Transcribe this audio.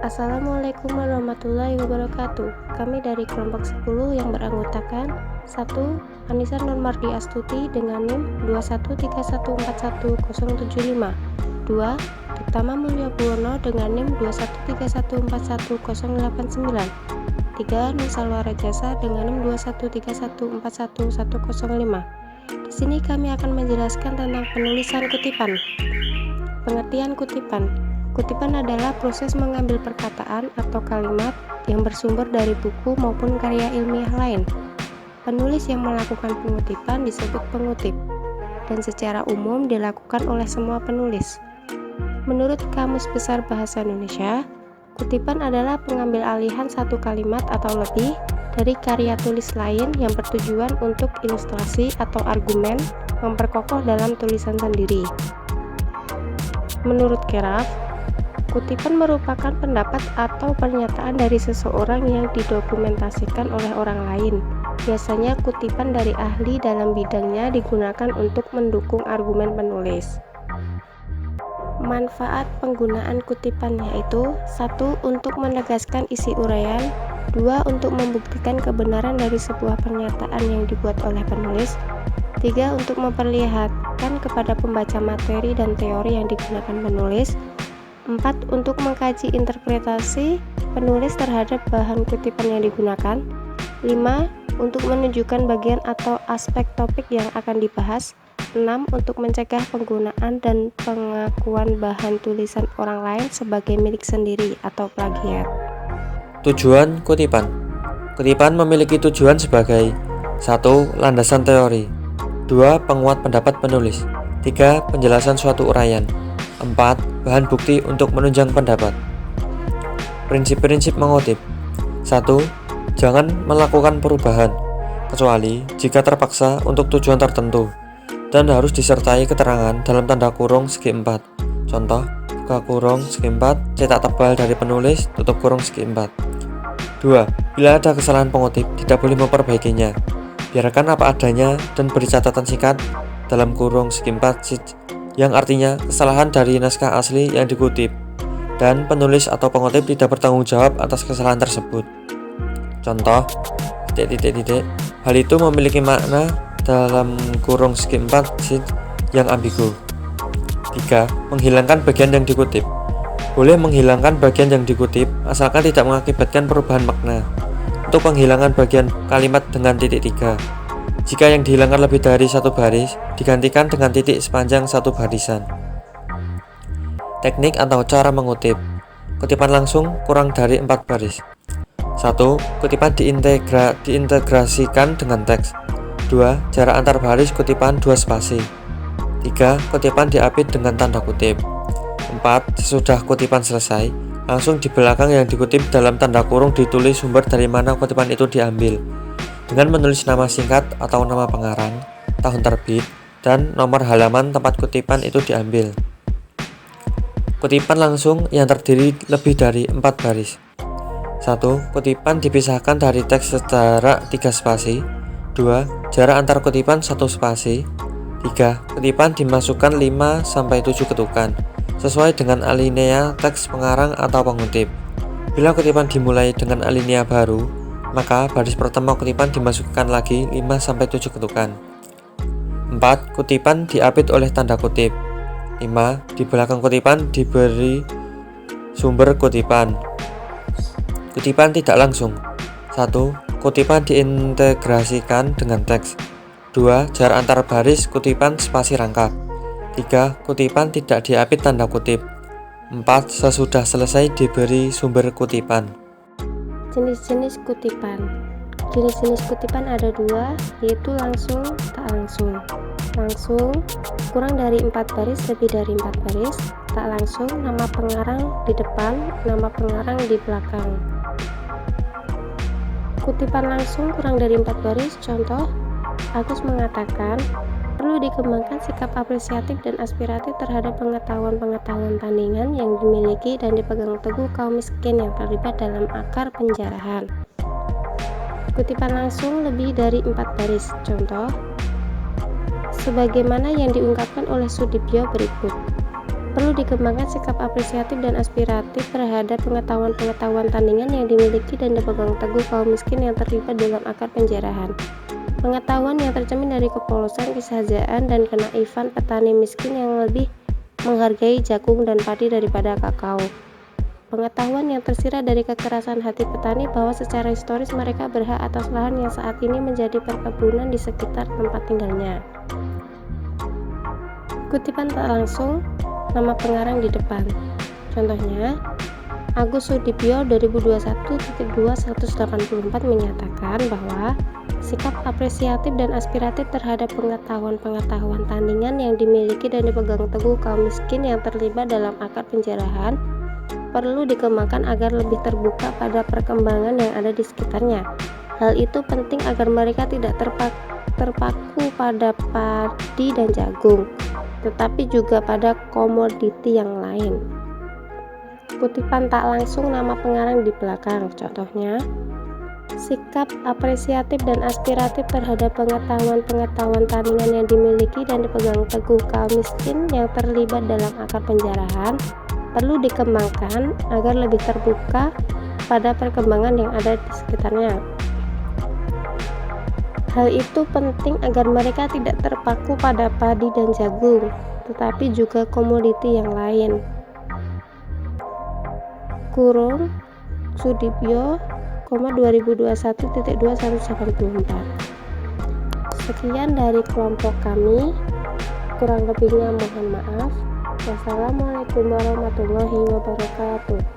Assalamualaikum warahmatullahi wabarakatuh. Kami dari kelompok 10 yang beranggotakan 1. Anissa Nurmardi Astuti dengan NIM 213141075. 2. Tama Mulya Buwono dengan NIM 213141089. 3. Nusalwara Jasa dengan NIM 213141105. Di sini kami akan menjelaskan tentang penulisan kutipan. Pengertian kutipan. Kutipan adalah proses mengambil perkataan atau kalimat yang bersumber dari buku maupun karya ilmiah lain. Penulis yang melakukan pengutipan disebut pengutip, dan secara umum dilakukan oleh semua penulis. Menurut Kamus Besar Bahasa Indonesia, kutipan adalah pengambil alihan satu kalimat atau lebih dari karya tulis lain yang bertujuan untuk ilustrasi atau argumen memperkokoh dalam tulisan sendiri. Menurut Keraf, kutipan merupakan pendapat atau pernyataan dari seseorang yang didokumentasikan oleh orang lain. Biasanya kutipan dari ahli dalam bidangnya digunakan untuk mendukung argumen penulis. Manfaat penggunaan kutipan yaitu 1. Untuk menegaskan isi uraian, 2. Untuk membuktikan kebenaran dari sebuah pernyataan yang dibuat oleh penulis, 3. Untuk memperlihatkan kepada pembaca materi dan teori yang digunakan penulis, 4. Untuk mengkaji interpretasi penulis terhadap bahan kutipan yang digunakan, 5. Untuk menunjukkan bagian atau aspek topik yang akan dibahas, 6. Untuk mencegah penggunaan dan pengakuan bahan tulisan orang lain sebagai milik sendiri atau plagiat. Tujuan kutipan. Kutipan memiliki tujuan sebagai 1. Landasan teori, 2. Penguat pendapat penulis, 3. Penjelasan suatu uraian, 4. Bahan bukti untuk menunjang pendapat. Prinsip-prinsip mengutip. 1. Jangan melakukan perubahan, kecuali jika terpaksa untuk tujuan tertentu, dan harus disertai keterangan dalam tanda kurung segi 4. Contoh, buka kurung segi 4, cetak tebal dari penulis, tutup kurung segi 4. 2. Bila ada kesalahan pengutip, tidak boleh memperbaikinya. Biarkan apa adanya dan beri catatan singkat dalam kurung segi 4 yang artinya kesalahan dari naskah asli yang dikutip, dan penulis atau pengutip tidak bertanggung jawab atas kesalahan tersebut. Contoh, hal itu memiliki makna dalam kurung segi 4 yang ambigu. 3. Menghilangkan bagian yang dikutip. Boleh menghilangkan bagian yang dikutip asalkan tidak mengakibatkan perubahan makna. Untuk penghilangan bagian kalimat dengan titik 3. Jika yang dihilangkan lebih dari satu baris, digantikan dengan titik sepanjang satu barisan. Teknik atau cara mengutip. Kutipan langsung kurang dari 4 baris. 1. Kutipan diintegrasikan dengan teks. 2. Jarak antar baris kutipan 2 spasi. 3. Kutipan diapit dengan tanda kutip. 4. Sesudah kutipan selesai, langsung di belakang yang dikutip dalam tanda kurung ditulis sumber dari mana kutipan itu diambil, dengan menulis nama singkat atau nama pengarang, tahun terbit, dan nomor halaman tempat kutipan itu diambil. Kutipan langsung yang terdiri lebih dari 4 baris. 1. Kutipan dipisahkan dari teks secara 3 spasi. 2. Jarak antar kutipan 1 spasi. 3. Kutipan dimasukkan 5-7 ketukan, sesuai dengan alinea teks pengarang atau pengutip. Bila kutipan dimulai dengan alinea baru, maka baris pertama kutipan dimasukkan lagi 5-7 ketukan. 4. Kutipan diapit oleh tanda kutip. 5. Di belakang kutipan diberi sumber kutipan. Kutipan tidak langsung. 1. Kutipan diintegrasikan dengan teks. 2. Jarak antar baris kutipan spasi rangkap. 3. Kutipan tidak diapit tanda kutip. 4. Sesudah selesai diberi sumber kutipan. Jenis-jenis kutipan. Jenis-jenis kutipan ada 2, yaitu langsung, tak langsung. Langsung, kurang dari 4 baris, lebih dari 4 baris. Tak langsung, nama pengarang di depan, nama pengarang di belakang. Kutipan langsung kurang dari 4 baris, contoh, Agus mengatakan, perlu dikembangkan sikap apresiatif dan aspiratif terhadap pengetahuan-pengetahuan tandingan yang dimiliki dan dipegang teguh kaum miskin yang terlibat dalam akar penjarahan. Kutipan langsung lebih dari 4 baris, contoh, sebagaimana yang diungkapkan oleh Sudibyo berikut. Perlu dikembangkan sikap apresiatif dan aspiratif terhadap pengetahuan-pengetahuan tandingan yang dimiliki dan dipegang teguh kaum miskin yang terlibat dalam akar penjarahan. Pengetahuan yang tercermin dari kepolosan, kesahajaan, dan kenaifan petani miskin yang lebih menghargai jagung dan padi daripada kakao. Pengetahuan yang tersirat dari kekerasan hati petani bahwa secara historis mereka berhak atas lahan yang saat ini menjadi perkebunan di sekitar tempat tinggalnya. Kutipan tak langsung, nama pengarang di depan. Contohnya, Agus Sudibyo 2021.2-184 menyatakan bahwa sikap apresiatif dan aspiratif terhadap pengetahuan-pengetahuan tandingan yang dimiliki dan dipegang teguh kaum miskin yang terlibat dalam akar penjarahan perlu dikembangkan agar lebih terbuka pada perkembangan yang ada di sekitarnya. Hal itu penting agar mereka tidak terpaku pada padi dan jagung, tetapi juga pada komoditi yang lain. Kutipan tak langsung, nama pengarang di belakang. Contohnya, sikap apresiatif dan aspiratif terhadap pengetahuan-pengetahuan tandingan yang dimiliki dan dipegang teguh kaum miskin yang terlibat dalam akar penjarahan perlu dikembangkan agar lebih terbuka pada perkembangan yang ada di sekitarnya. Hal itu penting agar mereka tidak terpaku pada padi dan jagung, tetapi juga komoditi yang lain. Kurung Sudibyo, 2021.2-184. Sekian dari kelompok kami, kurang lebihnya mohon maaf. Wassalamualaikum warahmatullahi wabarakatuh.